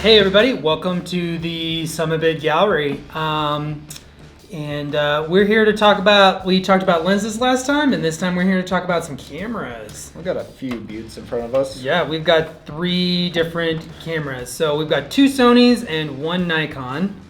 Hey everybody, welcome to the Summit Gallery. We're here to talk about, we talked about lenses last time, and this time we're here to talk about some cameras. We've got a few buttes in front of us. Yeah, we've got 3 different cameras. So we've got 2 Sonys and 1 Nikon.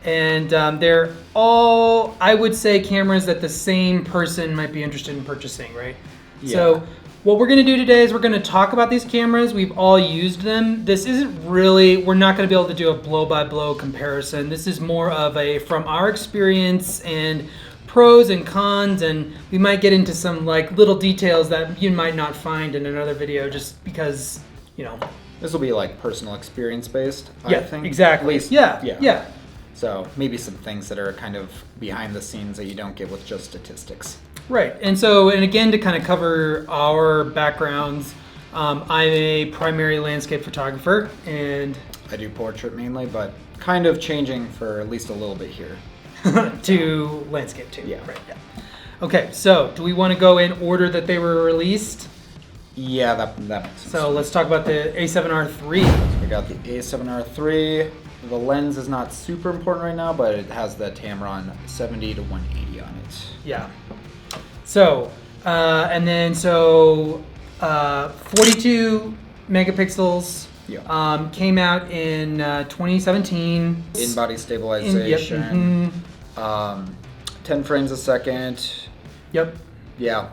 And they're all, I would say, cameras that the same person might be interested in purchasing, right? Yeah. So what we're going to do today is we're going to talk about these cameras. We've all used them. This isn't really, we're not going to be able to do a blow-by-blow comparison. This is more of a from our experience and pros and cons, and we might get into some like little details that you might not find in another video just because, you know. This will be like personal experience based, Yeah, I think. exactly. At least, Yeah. So maybe some things that are kind of behind the scenes that you don't get with just statistics. Right, and so, and again, to kind of cover our backgrounds, I'm a primary landscape photographer, and I do portrait mainly, but kind of changing for at least a little bit here. to landscape too. Yeah. Right, yeah. Okay, so do we want to go in order that they were released? Yeah, that makes sense. So let's talk about the A7rIII. We got the A7rIII. The lens is not super important right now, but it has the Tamron 70 to 180 on it. Yeah. So, 42 megapixels. Yeah. Came out in 2017. In-body stabilization. Yep. 10 frames a second. Yep. Yeah.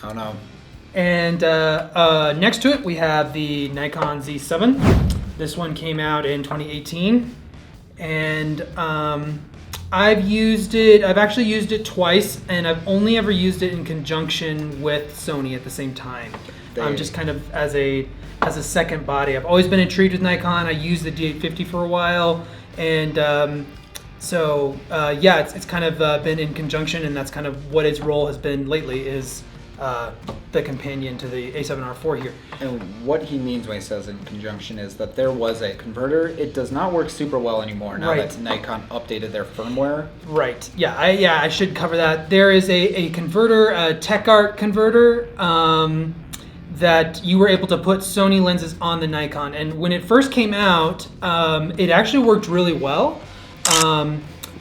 I don't know. And next to it, we have the Nikon Z7. This one came out in 2018. And I've actually used it twice, and I've only ever used it in conjunction with Sony at the same time. Just kind of as a second body. I've always been intrigued with Nikon. I used the D850 for a while, and it's kind of been in conjunction, and that's kind of what its role has been lately, is the companion to the A7R4 here. And what he means when he says in conjunction is that there was a converter. It does not work super well anymore now that Nikon updated their firmware. Right. Yeah. I should cover that. There is a converter, a TechArt converter, that you were able to put Sony lenses on the Nikon. And when it first came out, it actually worked really well.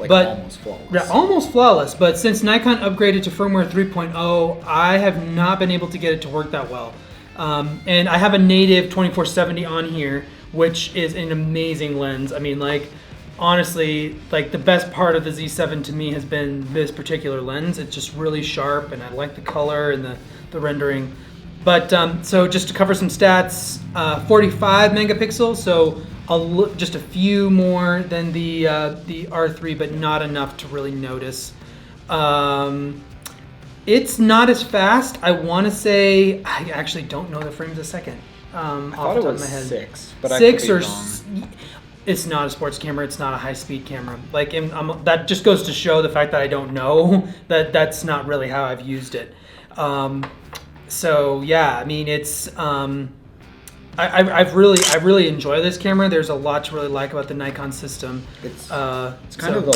Almost flawless. Yeah, almost flawless. But since Nikon upgraded to firmware 3.0, I have not been able to get it to work that well. And I have a native 2470 on here, which is an amazing lens. I mean, like, honestly, like the best part of the Z7 to me has been this particular lens. It's just really sharp, and I like the color and the rendering. But so just to cover some stats, 45 megapixels, so just a few more than the R3, but not enough to really notice. It's not as fast. I want to say, I actually don't know the frames a second. I thought it was 6, but 6 I could be or wrong. It's not a sports camera. It's not a high-speed camera. Like, that just goes to show the fact that I don't know that that's not really how I've used it. So yeah, I mean, it's I really enjoy this camera. There's a lot to really like about the Nikon system. It's kind of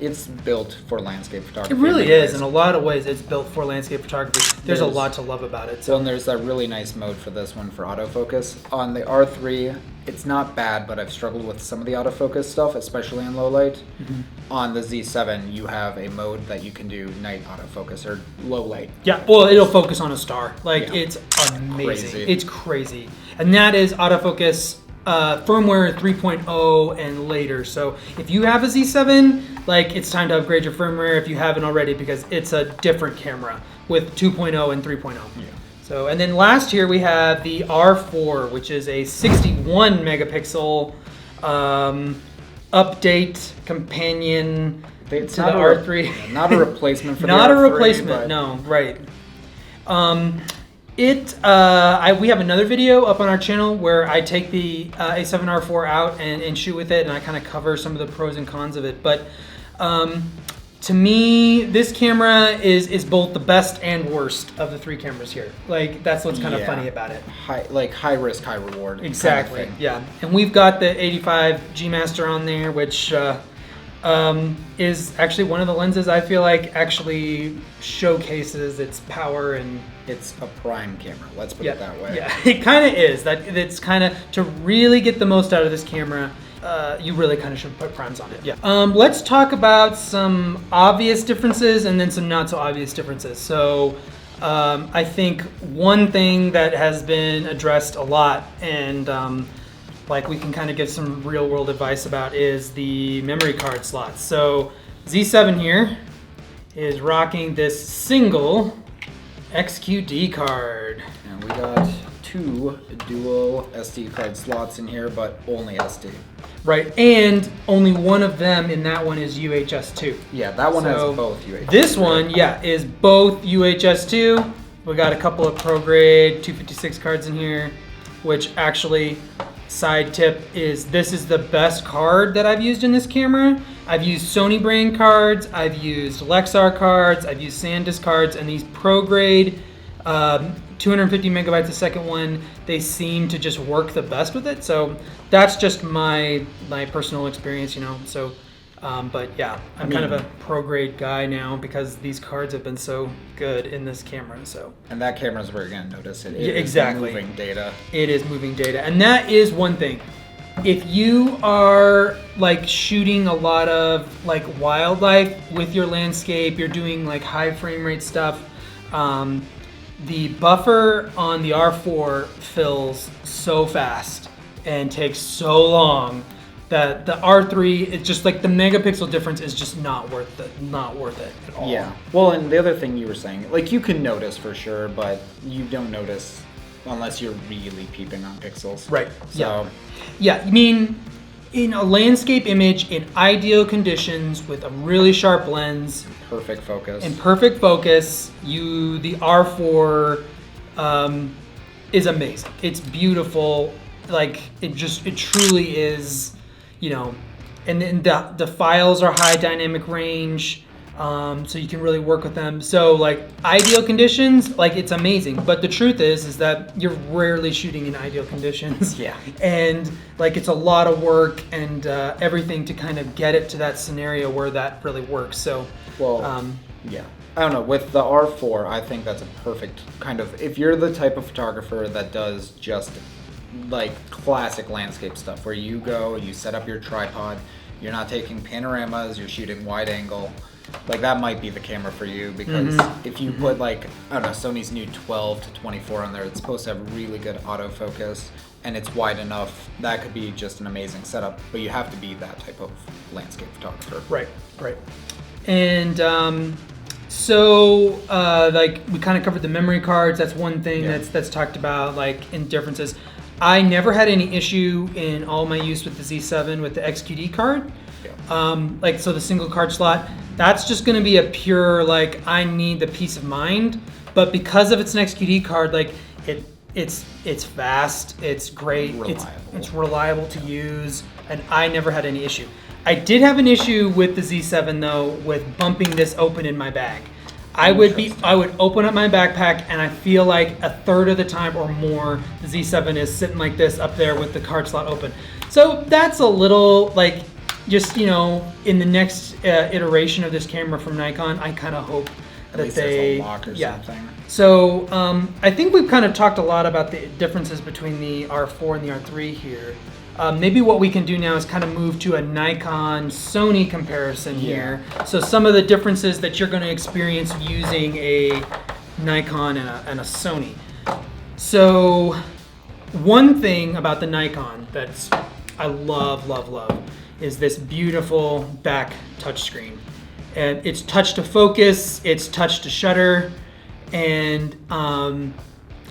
it's built for landscape photography. It really is. In a lot of ways, it's built for landscape photography. There's a lot to love about it. So, and there's that really nice mode for this one for autofocus. On the R3, it's not bad, but I've struggled with some of the autofocus stuff, especially in low light. Mm-hmm. On the Z7, you have a mode that you can do night autofocus or low light. Yeah, well, it'll focus on a star. Like, yeah. It's amazing. Crazy. It's crazy. And that is autofocus firmware 3.0 and later. So if you have a Z7, like, it's time to upgrade your firmware if you haven't already, because it's a different camera with 2.0 and 3.0. Yeah. So, and then last year we have the R4, which is a 61 megapixel update companion to the R3. Not a replacement for the Not R3. A replacement, no, right. We have another video up on our channel where I take the A7R4 out and shoot with it, and I kind of cover some of the pros and cons of it. But to me, this camera is both the best and worst of the 3 cameras here. Like, that's what's kind of funny about it. High risk, high reward. Exactly. Kind of yeah. And we've got the 85 G Master on there, which is actually one of the lenses I feel like actually showcases its power and it's a prime camera. Let's put it that way. Yeah, it kind of is. It's kind of, to really get the most out of this camera, you really kind of should put primes on it. Yeah. Let's talk about some obvious differences and then some not so obvious differences. So I think one thing that has been addressed a lot and like we can kind of give some real world advice about is the memory card slots. So Z7 here is rocking this single XQD card. And we got 2 dual SD card slots in here, but only SD. Right, and only one of them in that one is UHS-2. Yeah, that one has both UHS. This one, yeah, is both UHS-2. We got a couple of pro grade 256 cards in here, which actually, side tip is this is the best card that I've used in this camera. I've used Sony brand cards, I've used Lexar cards, I've used SanDisk cards, and these pro grade 250 megabytes a second one, they seem to just work the best with it. So that's just my personal experience, you know. So, but yeah, I'm kind of a pro grade guy now because these cards have been so good in this camera. So. And that camera is where you're gonna notice it. It exactly. Is moving data. It is moving data, and that is one thing. If you are like shooting a lot of like wildlife with your landscape, you're doing like high frame rate stuff. The buffer on the R4 fills so fast and takes so long that the R3, it's just like the megapixel difference is just not worth it at all. Yeah. Well, and the other thing you were saying, like you can notice for sure, but you don't notice unless you're really peeping on pixels. Right. So. Yeah. I mean, in a landscape image in ideal conditions with a really sharp lens, perfect focus, the R4 is amazing. It's beautiful. Like it truly is, you know. And then the files are high dynamic range, so you can really work with them. So like ideal conditions, like it's amazing. But the truth is that you're rarely shooting in ideal conditions. Yeah. And like it's a lot of work and everything to kind of get it to that scenario where that really works. So. Well. Yeah. I don't know. With the R4, I think that's a perfect kind of. If you're the type of photographer that does just like classic landscape stuff, where you go, you set up your tripod, you're not taking panoramas, you're shooting wide angle. Like that might be the camera for you because if you put like, I don't know, Sony's new 12 to 24 on there, it's supposed to have really good autofocus and it's wide enough. That could be just an amazing setup, but you have to be that type of landscape photographer. Right. And so like we kind of covered the memory cards. That's one thing that's talked about like in differences. I never had any issue in all my use with the Z7 with the XQD card. Like so the single card slot, that's just going to be a pure like I need the peace of mind. But because of it's an XQD card, like it's fast, it's great, it's reliable to use, and I never had any issue. I did have an issue with the Z7 though with bumping this open in my bag. I would open up my backpack and I feel like a third of the time or more the Z7 is sitting like this up there with the card slot open. So that's a little like just, you know, in the next iteration of this camera from Nikon, I kind of hope that they, a lock or something. So I think we've kind of talked a lot about the differences between the R4 and the R3 here. Maybe what we can do now is kind of move to a Nikon Sony comparison here. So some of the differences that you're going to experience using a Nikon and a Sony. So one thing about the Nikon that's I love is this beautiful back touchscreen. And it's touch to focus, it's touch to shutter, and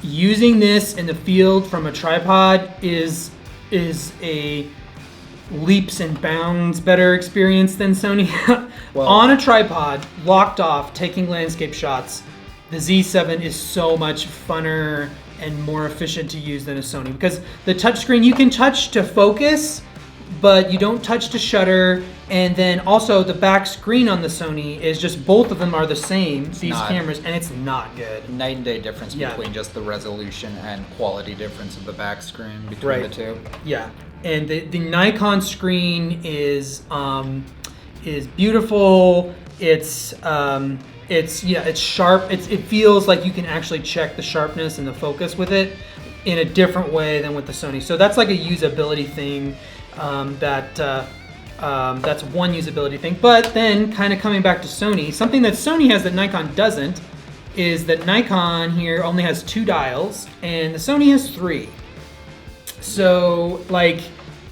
using this in the field from a tripod is a leaps and bounds better experience than Sony. Well, on a tripod, locked off, taking landscape shots, the Z7 is so much funner and more efficient to use than a Sony because the touchscreen you can touch to focus, but you don't touch to shutter. And then also the back screen on the Sony is just both of them are the same, cameras, and it's not good. Night and day difference between just the resolution and quality difference of the back screen between the two. Yeah, and the Nikon screen is beautiful. It's it's sharp. It feels like you can actually check the sharpness and the focus with it in a different way than with the Sony. So that's like a usability thing. That's one usability thing. But then, kind of coming back to Sony, something that Sony has that Nikon doesn't is that Nikon here only has 2 dials and the Sony has 3. So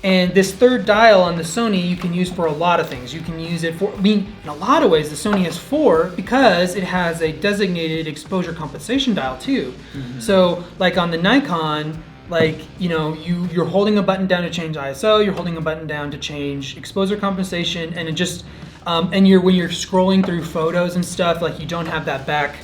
and this 3rd dial on the Sony you can use for a lot of things. You can use it for, in a lot of ways the Sony has 4 because it has a designated exposure compensation dial too. Mm-hmm. So like on the Nikon, you're holding a button down to change ISO, you're holding a button down to change exposure compensation, and it just, when you're scrolling through photos and stuff, you don't have that back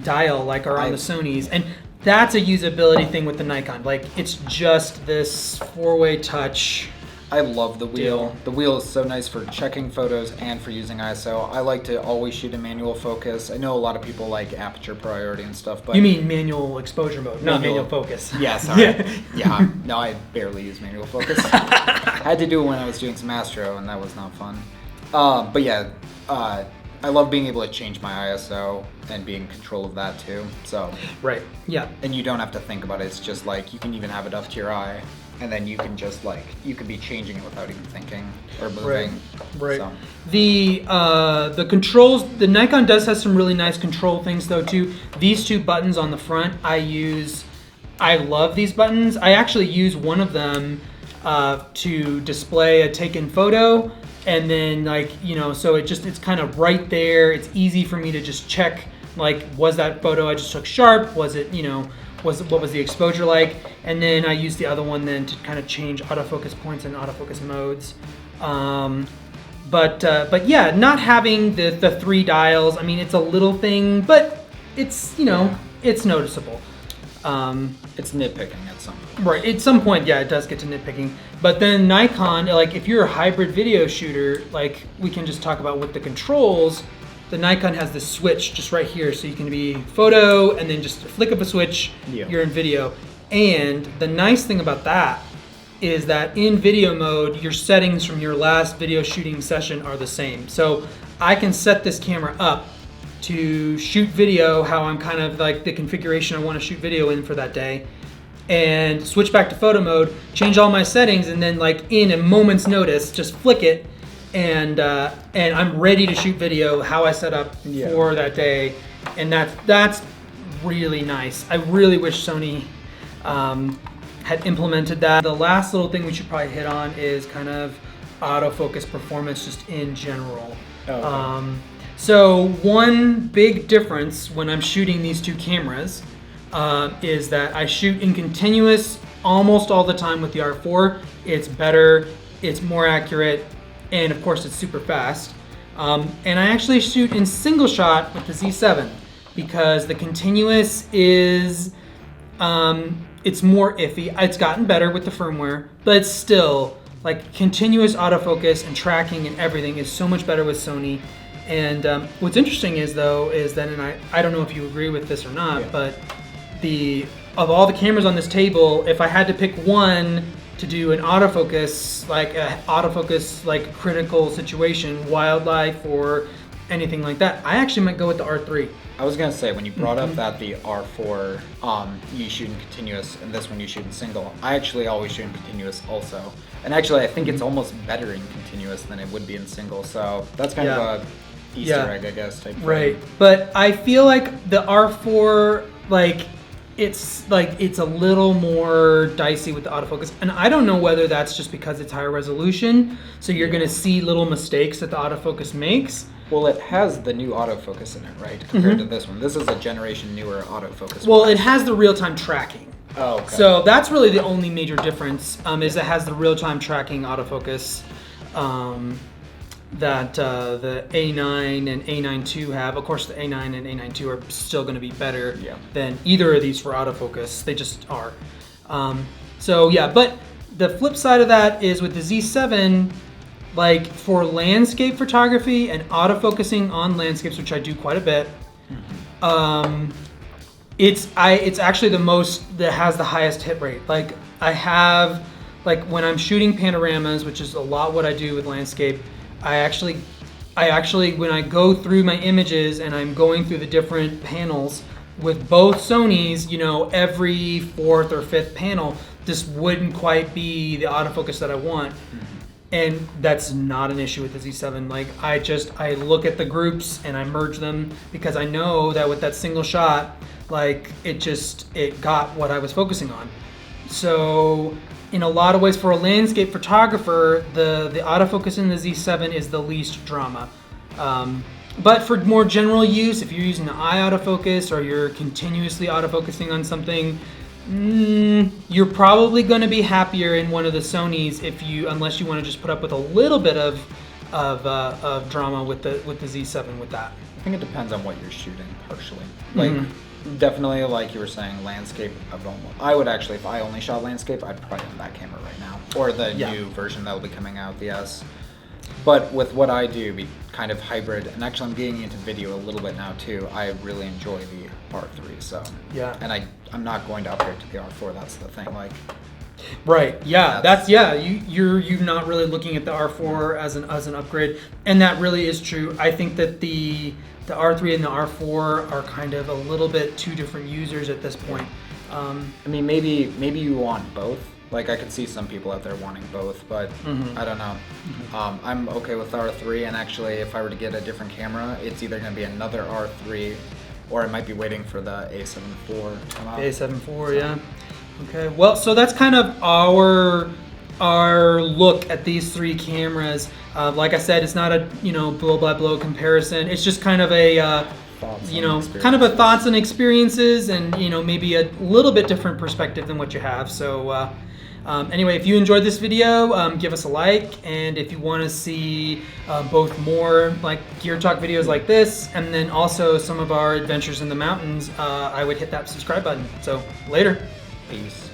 dial like are on the Sonys. And that's a usability thing with the Nikon. It's just this 4-way touch. I love the wheel. The wheel is so nice for checking photos and for using ISO. I like to always shoot in manual focus. I know a lot of people like aperture priority and stuff, but... You mean manual exposure mode, not manual focus. Yeah, sorry. Yeah. No, I barely use manual focus. I had to do it when I was doing some Astro, and that was not fun. But yeah, I love being able to change my ISO and be in control of that too. So right, yeah. And you don't have to think about it. It's just you can even have it up to your eye, and then you can just you can be changing it without even thinking or moving. Right. So. The controls. The Nikon does have some really nice control things though too. These 2 buttons on the front, I love these buttons. I actually use one of them to display a taken photo. And then so it's kind of right there. It's easy for me to just check, was that photo I just took sharp? Was it, what was the exposure like? And then I use the other one then to kind of change autofocus points and autofocus modes. But yeah, not having the 3 dials, it's a little thing, but it's, it's noticeable. It's nitpicking at some point. Right, at some point, yeah, it does get to nitpicking. But then Nikon, if you're a hybrid video shooter, we can just talk about with the controls, the Nikon has this switch just right here, so you can be photo and then just flick up a switch, you're in video. And the nice thing about that is that in video mode, your settings from your last video shooting session are the same. So I can set this camera up to shoot video how I'm kind of the configuration I want to shoot video in for that day, and switch back to photo mode, change all my settings, and then in a moment's notice just flick it, and I'm ready to shoot video how I set up for that day. And that's really nice. I really wish Sony had implemented that. The last little thing we should probably hit on is kind of autofocus performance just in general. Oh, okay. So one big difference when I'm shooting these 2 cameras is that I shoot in continuous almost all the time with the R4. It's better, it's more accurate, and of course it's super fast. And I actually shoot in single shot with the Z7 because the continuous is, it's more iffy. It's gotten better with the firmware, but it's still continuous autofocus and tracking and everything is so much better with Sony. And what's interesting is that, and I don't know if you agree with this or not, but of all the cameras on this table, if I had to pick one to do an autofocus, critical situation, wildlife or anything like that, I actually might go with the R3. I was gonna say, when you brought up that the R4 you shoot in continuous and this one you shoot in single, I actually always shoot in continuous also. And actually I think it's almost better in continuous than it would be in single, so that's kind of a Easter egg, I guess, type right thing. But I feel like the R4 it's a little more dicey with the autofocus, and I don't know whether that's just because it's higher resolution, so you're going to see little mistakes that the autofocus makes. Well, it has the new autofocus in it, right, compared to this one. This is a generation newer autofocus. Well, it has the real-time tracking. Oh, okay. So that's really the only major difference, is it has the real-time tracking autofocus that the A9 and A9 II have. Of course, the A9 and A9 II are still going to be better than either of these for autofocus. They just are. So yeah, but the flip side of that is with the Z7, for landscape photography and autofocusing on landscapes, which I do quite a bit, it's actually the most that has the highest hit rate. I have, when I'm shooting panoramas, which is a lot what I do with landscape, I actually I actually, when I go through my images and I'm going through the different panels with both Sonys, you know, every fourth or fifth panel just wouldn't quite be the autofocus that I want. And that's not an issue with the Z7. Like I look at the groups and I merge them because I know that with that single shot, like it got what I was focusing on. So in a lot of ways, for a landscape photographer, the autofocus in the Z7 is the least drama. But for more general use, if you're using the eye autofocus or you're continuously autofocusing on something, you're probably going to be happier in one of the Sonys unless you want to just put up with a little bit of drama with the Z7 with that. I think it depends on what you're shooting partially. Like definitely, like you were saying, landscape. I would actually, if I only shot landscape, I'd probably have that camera right now, or the new version that'll be coming out, the S. But with what I do, be kind of hybrid, and actually I'm getting into video a little bit now too. I really enjoy the R3, so yeah. And I'm not going to upgrade to the R4. That's the thing. Like, right? Yeah, you're not really looking at the R4 as an upgrade, and that really is true. I think that the R3 and the R4 are kind of a little bit two different users at this point. I mean, maybe you want both. Like, I could see some people out there wanting both, but I don't know. I'm okay with the R3, and actually, if I were to get a different camera, it's either going to be another R3, or I might be waiting for the A7 IV to come out. A7 IV, yeah. Okay, well, so that's kind of our look at these three cameras. Like I said, it's not a blow by blow comparison. It's just kind of a kind of a thoughts and experiences, and maybe a little bit different perspective than what you have. So anyway, if you enjoyed this video, give us a like, and if you want to see both more like Gear Talk videos like this, and then also some of our adventures in the mountains, I would hit that subscribe button. So later. Peace.